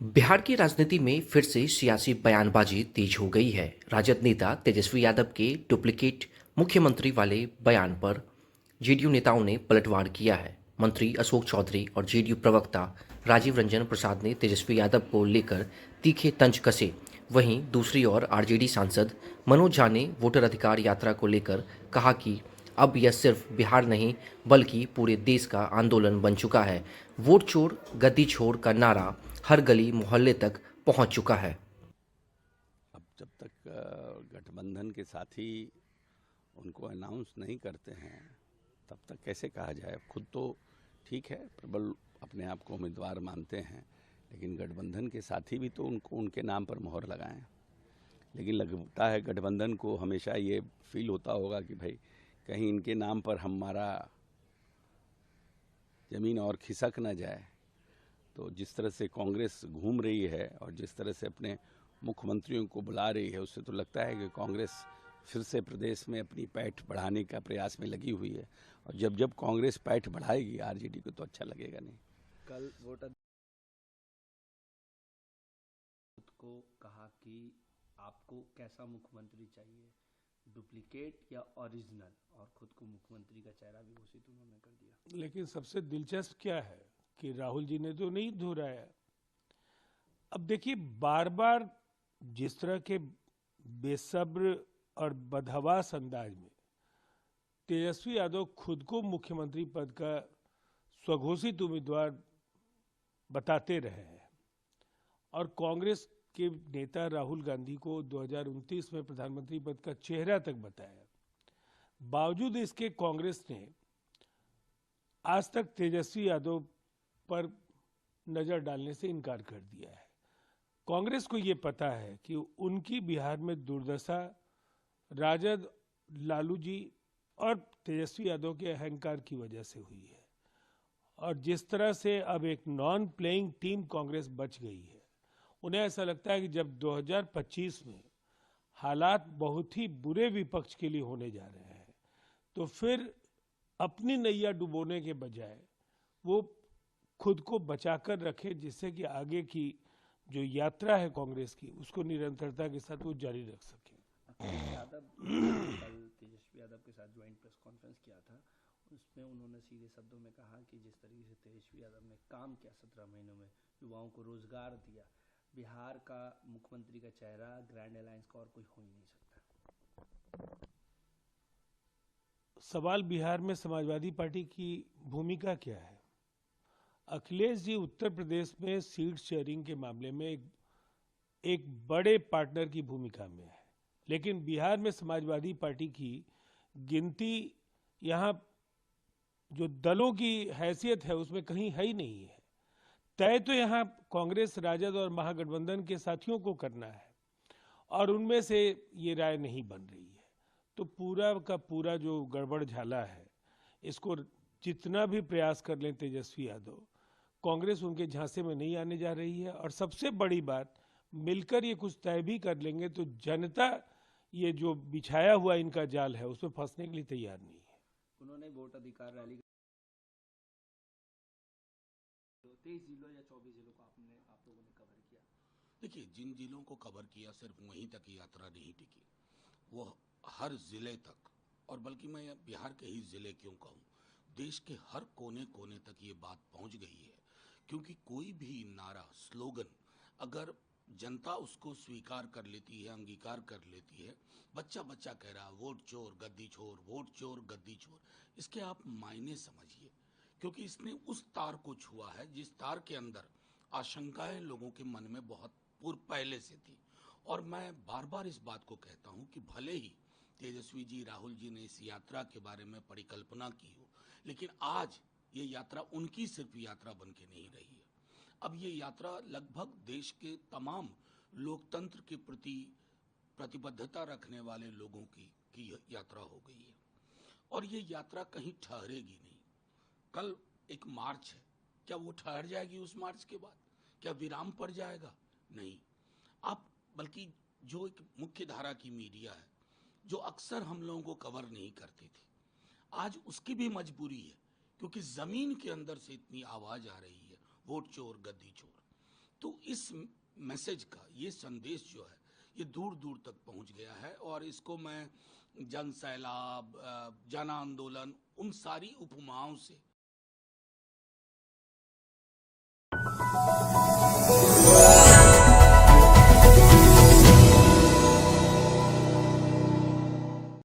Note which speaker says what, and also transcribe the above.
Speaker 1: बिहार की राजनीति में फिर से सियासी बयानबाजी तेज हो गई है। राजद नेता तेजस्वी यादव के डुप्लीकेट मुख्यमंत्री वाले बयान पर जेडीयू नेताओं ने पलटवार किया है। मंत्री अशोक चौधरी और जेडीयू प्रवक्ता राजीव रंजन प्रसाद ने तेजस्वी यादव को लेकर तीखे तंज कसे। वहीं दूसरी ओर आरजेडी सांसद मनोज झा ने वोटर अधिकार यात्रा को लेकर कहा कि अब यह सिर्फ बिहार नहीं बल्कि पूरे देश का आंदोलन बन चुका है। वोट चोर गद्दी छोड़ का नारा हर गली मोहल्ले तक पहुंच चुका है।
Speaker 2: अब जब तक गठबंधन के साथी उनको अनाउंस नहीं करते हैं तब तक कैसे कहा जाए। अब खुद तो ठीक है, प्रबल अपने आप को उम्मीदवार मानते हैं, लेकिन गठबंधन के साथी भी तो उनको उनके नाम पर मोहर लगाएं। लेकिन लगता है गठबंधन को हमेशा ये फील होता होगा कि भाई कहीं इनके नाम पर हमारा ज़मीन और खिसक ना जाए। तो जिस तरह से कांग्रेस घूम रही है और जिस तरह से अपने मुख्यमंत्रियों को बुला रही है, उससे तो लगता है कि कांग्रेस फिर से प्रदेश में अपनी पैठ बढ़ाने का प्रयास में लगी हुई है। और जब जब कांग्रेस पैठ बढ़ाएगी आरजेडी को तो अच्छा लगेगा नहीं।
Speaker 3: कल वोटर को कहा कि आपको कैसा मुख्यमंत्री चाहिए, डुप्लीकेट या ओरिजिनल, और खुद को मुख्यमंत्री का चेहरा भी घोषित उन्होंने कर दिया।
Speaker 4: लेकिन सबसे दिलचस्प क्या है कि राहुल जी ने तो नहीं दोहराया। अब देखिए, बार बार जिस तरह के बेसब्र और बदहवास अंदाज में तेजस्वी यादव खुद को मुख्यमंत्री पद का स्वघोषित उम्मीदवार बताते रहे हैं और कांग्रेस के नेता राहुल गांधी को 2029 में प्रधानमंत्री पद का चेहरा तक बताया, बावजूद इसके कांग्रेस ने आज तक तेजस्वी यादव पर नजर डालने से इनकार कर दिया है। कांग्रेस को ये पता है कि उनकी बिहार में दुर्दशा राजद, लालू जी और तेजस्वी यादव के अहंकार की वजह से हुई है। और जिस तरह से अब एक नॉन प्लेइंग टीम कांग्रेस बच गई है, उन्हें ऐसा लगता है कि जब 2025 में हालात बहुत ही बुरे विपक्ष के लिए होने जा रहे हैं, तो फिर अपनी नैया डुबोने के बजाय वो खुद को बचाकर रखे, जिससे कि आगे की जो यात्रा है कांग्रेस की, उसको निरंतरता के साथ वो जारी रख सके।
Speaker 3: अखिलेश यादव कल तेजस्वी यादव के साथ ज्वाइंट प्रेस कॉन्फ्रेंस किया था, उसमें उन्होंने सीधे शब्दों में कहा कि जिस तरीके से तेजस्वी यादव ने काम किया 17 महीनों में, युवाओं को रोजगार दिया, बिहार का मुख्यमंत्री का चेहरा ग्रैंड अलायंस का और कोई हो ही नहीं सकता।
Speaker 4: सवाल बिहार में समाजवादी पार्टी की भूमिका क्या है? अखिलेश जी उत्तर प्रदेश में सीट शेयरिंग के मामले में एक बड़े पार्टनर की भूमिका में है, लेकिन बिहार में समाजवादी पार्टी की गिनती यहाँ जो दलों की हैसियत है उसमें कहीं है ही नहीं है। तय तो यहाँ कांग्रेस, राजद और महागठबंधन के साथियों को करना है और उनमें से ये राय नहीं बन रही है। तो पूरा का पूरा जो गड़बड़ झाला है, इसको जितना भी प्रयास कर लें तेजस्वी यादव, कांग्रेस उनके झांसे में नहीं आने जा रही है। और सबसे बड़ी बात, मिलकर ये कुछ तय भी कर लेंगे तो जनता ये जो बिछाया हुआ इनका जाल है उसमें फंसने के लिए तैयार नहीं है।
Speaker 3: उन्होंने वोट अधिकार रैली 23 जिलों या 24 जिलों को आप लोगों ने कवर किया।
Speaker 5: देखिए, जिन जिलों को कवर किया सिर्फ वहीं तक की यात्रा नहीं टिकी, वो हर जिले तक, और बल्कि मैं बिहार के ही जिले क्यों कहूँ, देश के हर कोने कोने तक ये बात पहुंच गई है। क्योंकि कोई भी नारा, स्लोगन अगर जनता उसको स्वीकार कर लेती है, अंगीकार कर लेती है, बच्चा बच्चा कह रहा वोट चोर गद्दी छोर, वोट चोर गद्दी छोर, इसके आप मायने समझिए। क्योंकि इसने उस तार को छुआ है जिस तार के अंदर आशंकाएं लोगों के मन में बहुत पूर्व पहले से थी। और मैं बार बार इस बात को कहता हूं कि भले ही तेजस्वी जी, राहुल जी ने इस यात्रा के बारे में परिकल्पना की हो, लेकिन आज ये यात्रा उनकी सिर्फ यात्रा बन के नहीं रही है। अब ये यात्रा लगभग देश के तमाम लोकतंत्र के प्रति प्रतिबद्धता रखने वाले लोगों की यात्रा हो गई है। और ये यात्रा कहीं ठहरेगी नहीं। कल एक मार्च है, क्या वो ठहर जाएगी? उस मार्च के बाद क्या विराम पड़ जाएगा? नहीं। आप बल्कि जो एक मुख्य धारा की मीडिया है, जो अक्सर हम लोगों को कवर नहीं करती थी, आज उसकी भी मजबूरी है, क्योंकि जमीन के अंदर से इतनी आवाज आ रही है वोट चोर गद्दी चोर। तो इस मैसेज का, ये संदेश जो है, ये दूर दूर तक पहुंच गया है। और इसको मैं जन सैलाब, जन आंदोलन, उन सारी उपमाओं से